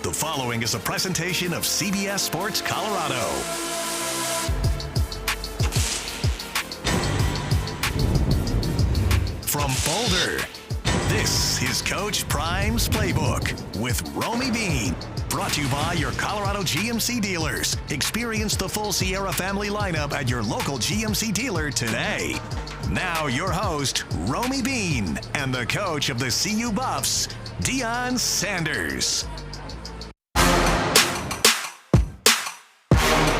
The following is a presentation of CBS Sports Colorado. From Boulder, this is Coach Prime's Playbook with Romi Bean. Brought to you by your Colorado GMC dealers. Experience the full Sierra family lineup at your local GMC dealer today. Now your host, Romi Bean, and the coach of the CU Buffs, Deion Sanders.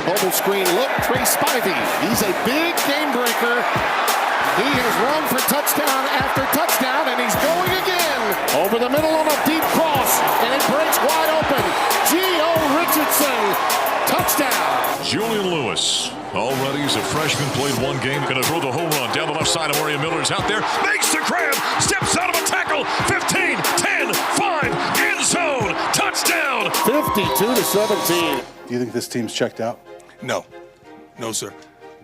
Mobile screen look, Trey Spivey. He's a big game breaker. He has run for touchdown after touchdown, and he's going again. Over the middle on a deep cross, and it breaks wide open. Gio Richardson, touchdown. Julian Lewis, already as a freshman, played one game. Going to throw the home run down the left side of Mario Miller's out there. Makes the grab, steps out of a tackle. 15, 10, 5, end zone, touchdown. 52-17. Do you think this team's checked out? No, sir.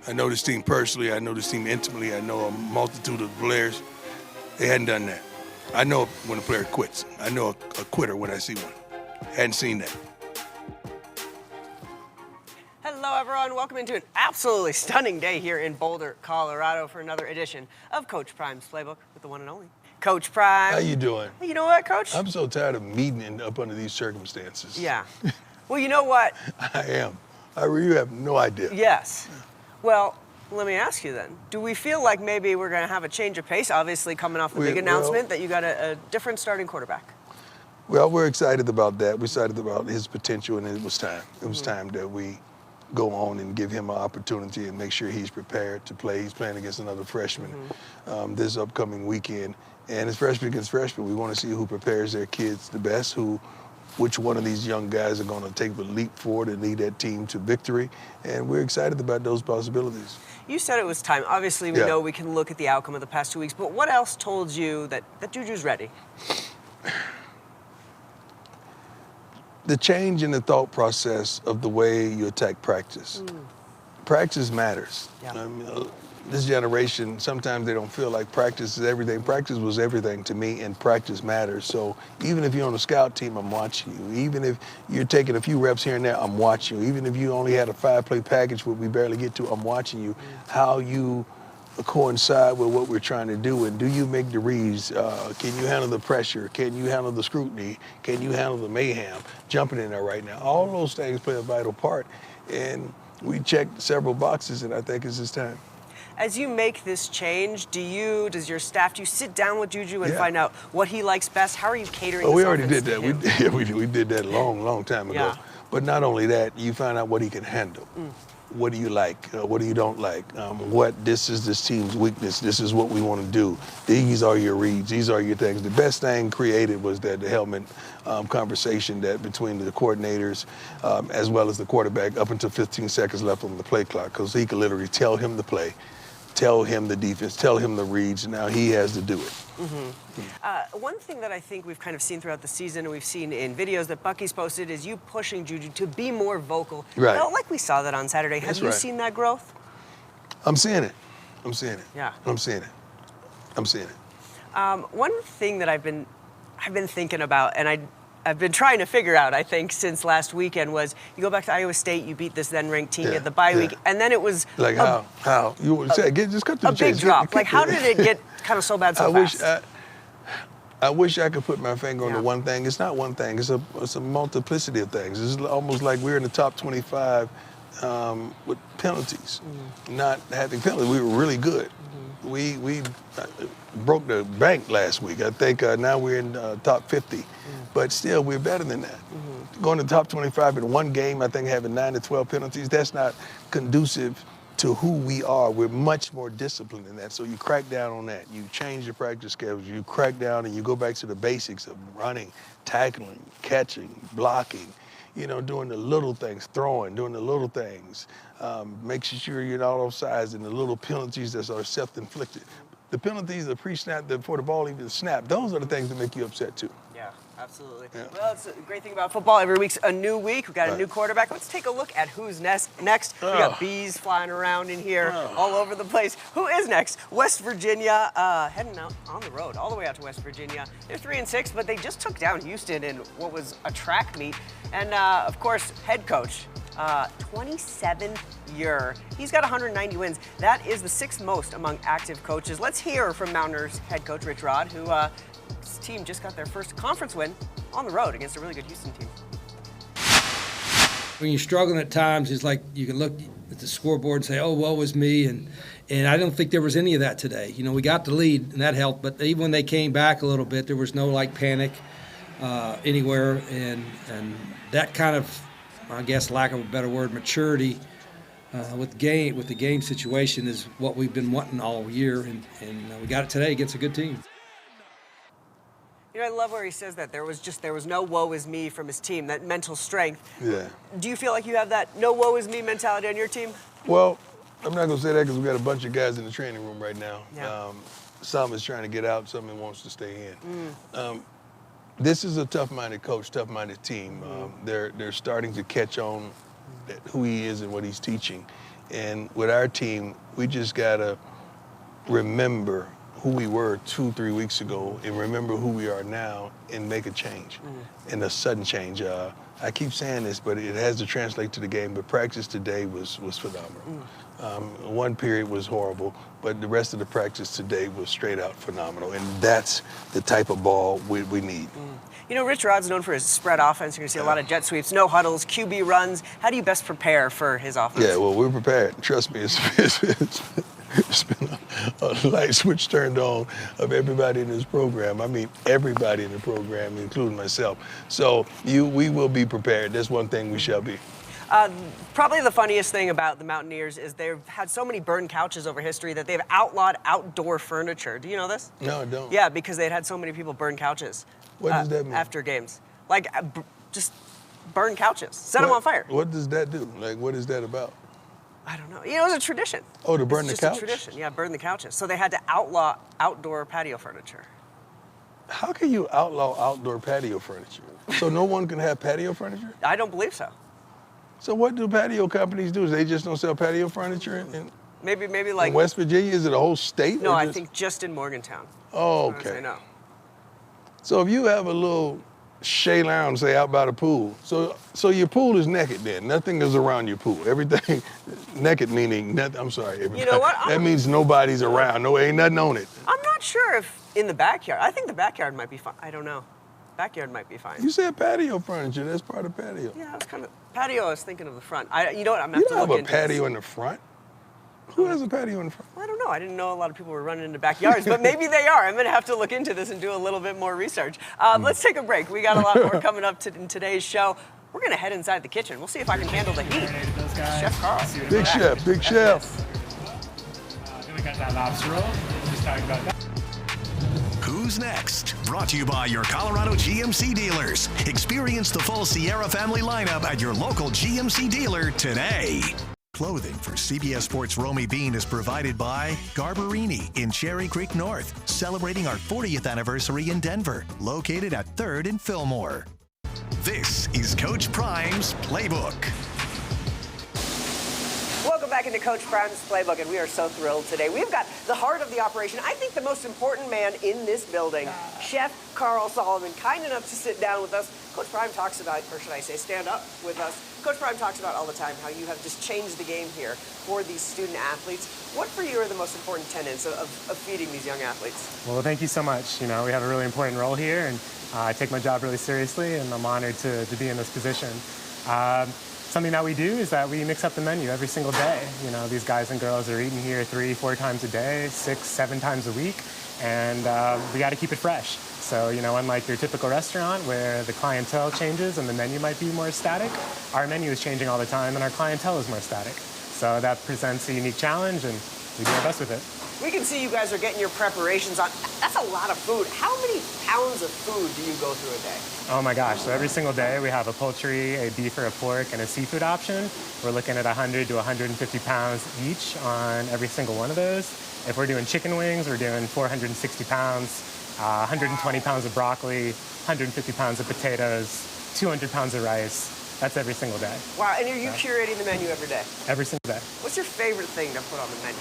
I know this team personally. I know this team intimately. I know a multitude of players. They hadn't done that. I know when a player quits. I know a quitter when I see one. Hadn't seen that. Hello, everyone. Welcome into an absolutely stunning day here in Boulder, Colorado for another edition of Coach Prime's Playbook with the one and only Coach Prime. How you doing? You know what, Coach? I'm so tired of meeting up under these circumstances. Yeah. Well, you know what? I am. You have no idea. Yes. Well, let me ask you then. Do we feel like maybe we're going to have a change of pace, obviously coming off the big announcement that you got a different starting quarterback? Well, we're excited about that. We're excited about his potential, and it was time. It was time that we go on and give him an opportunity and make sure he's prepared to play. He's playing against another freshman this upcoming weekend. And it's freshman against freshman. We want to see who prepares their kids the best, which one of these young guys are going to take the leap forward and lead that team to victory. And we're excited about those possibilities. You said it was time. Obviously, we know we can look at the outcome of the past 2 weeks, but what else told you that JuJu's ready? The change in the thought process of the way you attack practice. Practice matters. Yeah. This generation, sometimes they don't feel like practice is everything. Practice was everything to me, and practice matters. So even if you're on a scout team, I'm watching you. Even if you're taking a few reps here and there, I'm watching you. Even if you only had a 5-play package, what we barely get to, I'm watching you. How you coincide with what we're trying to do, and do you make the reads? Can you handle the pressure? Can you handle the scrutiny? Can you handle the mayhem? Jumping in there right now. All those things play a vital part, and we checked several boxes, and I think it's this time. As you make this change, does your staff, do you sit down with JuJu and find out what he likes best? How are you catering this we already offense did to that. him? We did that a long time ago. Yeah. But not only that, you find out what he can handle. What do you like? What do you don't like? This is this team's weakness. This is what we want to do. These are your reads. These are your things. The best thing created was that the helmet conversation that between the coordinators as well as the quarterback up until 15 seconds left on the play clock, because he could literally tell him the play, tell him the defense, tell him the reads. Now he has to do it. One thing that I think we've kind of seen throughout the season, and we've seen in videos that Bucky's posted, is you pushing JuJu to be more vocal. Right. Well, like we saw that on Saturday. Have you seen that growth? I'm seeing it. Yeah. I'm seeing it. One thing that I've been thinking about, and I've been trying to figure out, I think, since last weekend, was you go back to Iowa State, you beat this then-ranked team at the bye week, and then it was like how you would say, just cut to the chase. Big drop. Like, how did it get kind of so bad so fast? I wish I could put my finger on the one thing. It's not one thing. It's a multiplicity of things. It's almost like we're in the top 25 with penalties, not having penalties. We were really good. We broke the bank last week. I think now we're in top 50. But still, we're better than that. Going to the top 25 in one game, I think having 9 to 12 penalties, that's not conducive to who we are. We're much more disciplined than that. So you crack down on that. You change your practice schedule. You crack down and you go back to the basics of running, tackling, catching, blocking, doing the little things, throwing, doing the little things, making sure you're not offsides, and the little penalties that are self-inflicted. The penalties, the pre-snap, before the ball even snapped, those are the things that make you upset too. Yeah. Absolutely. Yeah. Well, it's a great thing about football. Every week's a new week. We've got a new quarterback. Let's take a look at who's next. We got bees flying around in here all over the place. Who is next? West Virginia, heading out on the road, all the way out to West Virginia. They're 3-6, but they just took down Houston in what was a track meet. And, of course, head coach, 27th year. He's got 190 wins. That is the 6th most among active coaches. Let's hear from Mountaineers head coach Rich Rod, who his team just got their first conference win on the road against a really good Houston team. When you're struggling at times, it's like you can look at the scoreboard and say, oh, woe is me. And I don't think there was any of that today. You know, we got the lead, and that helped. But even when they came back a little bit, there was no, panic anywhere. And that kind of, I guess, lack of a better word, maturity with the game situation is what we've been wanting all year. And we got it today against a good team. You know, I love where he says that there was no woe is me from his team, that mental strength. Yeah. Do you feel like you have that no woe is me mentality on your team? Well, I'm not going to say that because we got a bunch of guys in the training room right now. Yeah. Some is trying to get out, some wants to stay in. This is a tough-minded coach, tough-minded team. They're starting to catch on who he is and what he's teaching. And with our team, we just got to remember who we were 2-3 weeks ago and remember who we are now and make a change, and a sudden change. I keep saying this, but it has to translate to the game, but practice today was phenomenal. One period was horrible, but the rest of the practice today was straight out phenomenal, and that's the type of ball we need. You know, Rich Rod's known for his spread offense. You're going to see a lot of jet sweeps, no huddles, QB runs. How do you best prepare for his offense? Yeah, well, we're prepared. Trust me, it's been a light switch turned on of everybody in this program. I mean, everybody in the program, including myself. So we will be prepared. That's one thing we shall be. Probably the funniest thing about the Mountaineers is they've had so many burned couches over history that they've outlawed outdoor furniture. Do you know this? No, I don't. Yeah, because they'd had so many people burn couches. What does that mean? After games. Like, just burn couches. Set them on fire. What does that do? Like, what is that about? I don't know. You know, it was a tradition. Oh, to burn the couch? It's just a tradition. Yeah, burn the couches. So they had to outlaw outdoor patio furniture. How can you outlaw outdoor patio furniture? So no one can have patio furniture? I don't believe so. So what do patio companies do? They just don't sell patio furniture Maybe like in West Virginia? Is it a whole state? No, I think just in Morgantown. Oh, okay. I know. So if you have a little Shea lounge, say, out by the pool, so your pool is naked then. Nothing is around your pool. Everything, naked meaning, nothing, I'm sorry. Everybody. You know what? That means nobody's around. No, ain't nothing on it. I'm not sure if in the backyard. I think the backyard might be fine. I don't know. Backyard might be fine. You said patio furniture. That's part of patio. Yeah, I was kind of patio. I was thinking of the front. You know what? I'm You not. don't have a patio in the front. Who has a patio in the front? Well, I don't know. I didn't know a lot of people were running into backyards, but maybe they are. I'm going to have to look into this and do a little bit more research. Let's take a break. We got a lot more coming up in today's show. We're going to head inside the kitchen. We'll see if I can handle the heat. Chef Carl. Big chef. Then we got that lobster roll. We'll just talk about that. Who's Next? Brought to you by your Colorado GMC dealers. Experience the full Sierra family lineup at your local GMC dealer today. Clothing for CBS Sports Romi Bean is provided by Garbarini in Cherry Creek North, celebrating our 40th anniversary in Denver, located at 3rd and Fillmore. This is Coach Prime's Playbook. Welcome back into Coach Prime's Playbook, and we are so thrilled today. We've got the heart of the operation. I think the most important man in this building, Chef Carl Solomon, kind enough to sit down with us. Coach Prime talks about, or should I say, stand up with us. Coach Prime talks about all the time how you have just changed the game here for these student athletes. What for you are the most important tenets of feeding these young athletes? Well, thank you so much. You know, we have a really important role here, and I take my job really seriously, and I'm honored to be in this position. Something that we do is that we mix up the menu every single day. You know, these guys and girls are eating here 3-4 times a day, 6-7 times a week, and we got to keep it fresh. So, you know, unlike your typical restaurant where the clientele changes and the menu might be more static, our menu is changing all the time and our clientele is more static. So that presents a unique challenge, and we do our best with it. We can see you guys are getting your preparations on. That's a lot of food. How many pounds of food do you go through a day? Oh my gosh, so every single day we have a poultry, a beef or a pork, and a seafood option. We're looking at 100 to 150 pounds each on every single one of those. If we're doing chicken wings, we're doing 460 pounds. 120 pounds of broccoli, 150 pounds of potatoes, 200 pounds of rice. That's every single day. Wow, and are you curating the menu every day? Every single day. What's your favorite thing to put on the menu?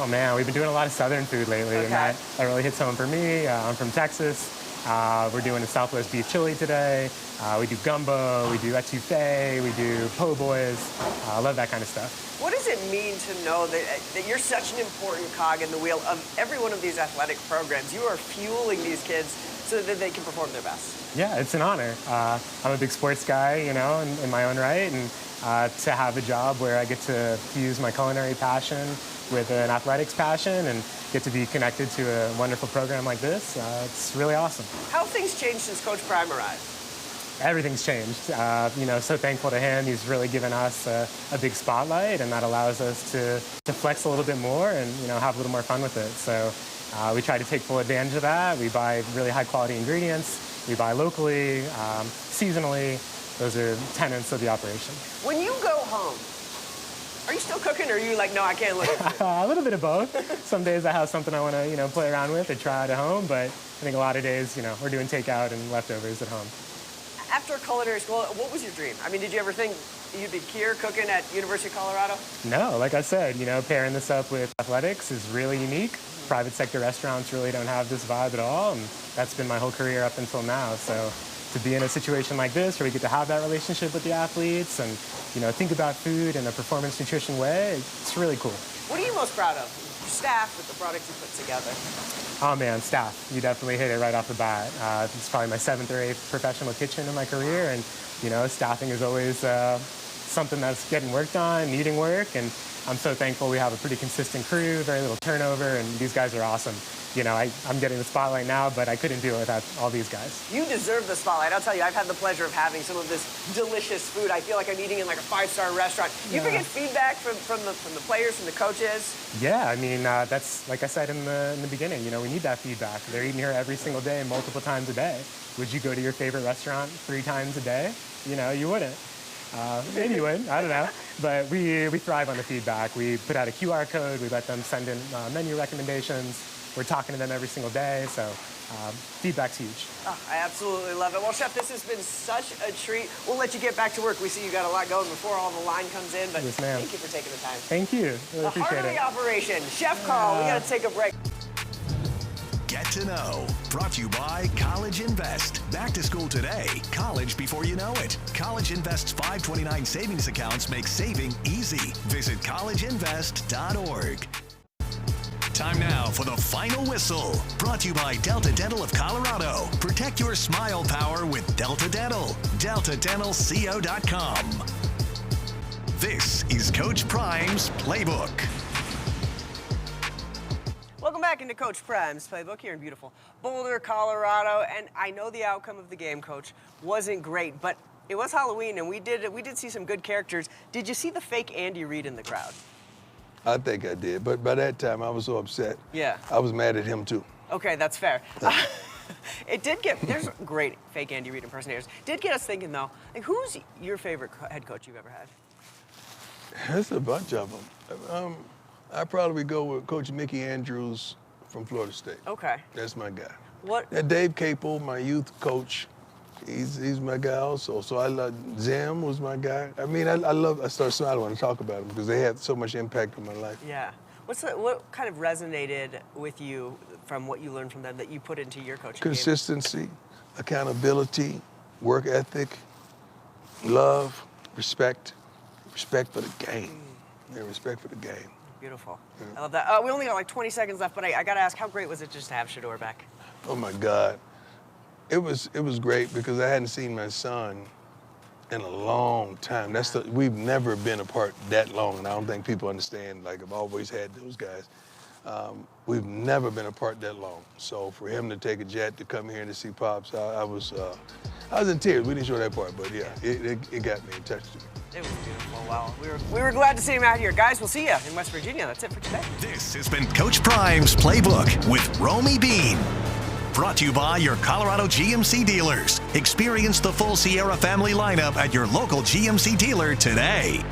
Oh man, we've been doing a lot of Southern food lately, and that really hits home for me. I'm from Texas. We're doing a Southwest beef chili today. We do gumbo, we do etouffee, we do po' boys. I love that kind of stuff. What does it mean to know that you're such an important cog in the wheel of every one of these athletic programs? You are fueling these kids so that they can perform their best. Yeah, it's an honor. I'm a big sports guy, you know, in my own right, and to have a job where I get to fuse my culinary passion with an athletics passion and get to be connected to a wonderful program like this, it's really awesome. How have things changed since Coach Prime arrived? Everything's changed. You know, so thankful to him. He's really given us a big spotlight, and that allows us to flex a little bit more and, you know, have a little more fun with it. So we try to take full advantage of that. We buy really high quality ingredients. We buy locally, seasonally. Those are tenets of the operation. When you go home, are you still cooking, or are you like, no, I can't look at it? A little bit of both. Some days I have something I want to, you know, play around with or try out at home, but I think a lot of days, you know, we're doing takeout and leftovers at home. After culinary school, what was your dream? I mean, did you ever think you'd be here cooking at University of Colorado? No, like I said, you know, pairing this up with athletics is really unique. Private sector restaurants really don't have this vibe at all, and that's been my whole career up until now. So to be in a situation like this where we get to have that relationship with the athletes and, you know, think about food in a performance nutrition way, it's really cool. What are you most proud of? Your staff with the products you put together? Oh man, staff. You definitely hit it right off the bat. It's probably my 7th or 8th professional kitchen in my career, and, you know, staffing is always something that's getting worked on, needing work, and I'm so thankful we have a pretty consistent crew, very little turnover, and these guys are awesome. You know, I'm getting the spotlight now, but I couldn't do it without all these guys. You deserve the spotlight. I'll tell you, I've had the pleasure of having some of this delicious food. I feel like I'm eating in like a 5-star restaurant. You ever get feedback from the players, from the coaches? Yeah, I mean, that's, like I said in the beginning, you know, we need that feedback. They're eating here every single day, multiple times a day. Would you go to your favorite restaurant 3 times a day? You know, you wouldn't. Maybe you would, I don't know. But we thrive on the feedback. We put out a QR code, we let them send in menu recommendations. We're talking to them every single day, so feedback's huge. Oh, I absolutely love it. Well, Chef, this has been such a treat. We'll let you get back to work. We see you got a lot going before all the line comes in, but yes, ma'am. Thank you for taking the time. Thank you. Really appreciate it. The heart of the operation, Chef Carl. We got to take a break. Get to know. Brought to you by College Invest. Back to school today. College before you know it. College Invest's 529 savings accounts make saving easy. Visit collegeinvest.org. Time now for the final whistle. Brought to you by Delta Dental of Colorado. Protect your smile power with Delta Dental. DeltaDentalCO.com. This is Coach Prime's Playbook. Welcome back into Coach Prime's Playbook here in beautiful Boulder, Colorado. And I know the outcome of the game, Coach, wasn't great, but it was Halloween, and we did see some good characters. Did you see the fake Andy Reid in the crowd? I think I did, but by that time I was so upset. Yeah. I was mad at him too. Okay, that's fair. There's great fake Andy Reid impersonators. Did get us thinking though, like, who's your favorite head coach you've ever had? There's a bunch of them. I'd probably go with Coach Mickey Andrews from Florida State. Okay. That's my guy. What? And Dave Capel, my youth coach, he's my guy also. So I love, Zim was my guy. I mean, I start smiling when I talk about them because they had so much impact on my life. Yeah. What kind of resonated with you from what you learned from them that you put into your coaching Consistency, accountability, work ethic, love, respect for the game. Yeah, respect for the game. Beautiful. Yeah. I love that. We only got like 20 seconds left, but I got to ask, how great was it just to have Shedeur back? Oh my God. It was great because I hadn't seen my son in a long time. We've never been apart that long, and I don't think people understand. Like, I've always had those guys. We've never been apart that long. So for him to take a jet to come here and to see Pops, I was in tears. We didn't show that part, but yeah, it got me, it touched me. It was beautiful. Wow. We were glad to see him out here. Guys, we'll see you in West Virginia. That's it for today. This has been Coach Prime's Playbook with Romi Bean. Brought to you by your Colorado GMC dealers. Experience the full Sierra family lineup at your local GMC dealer today.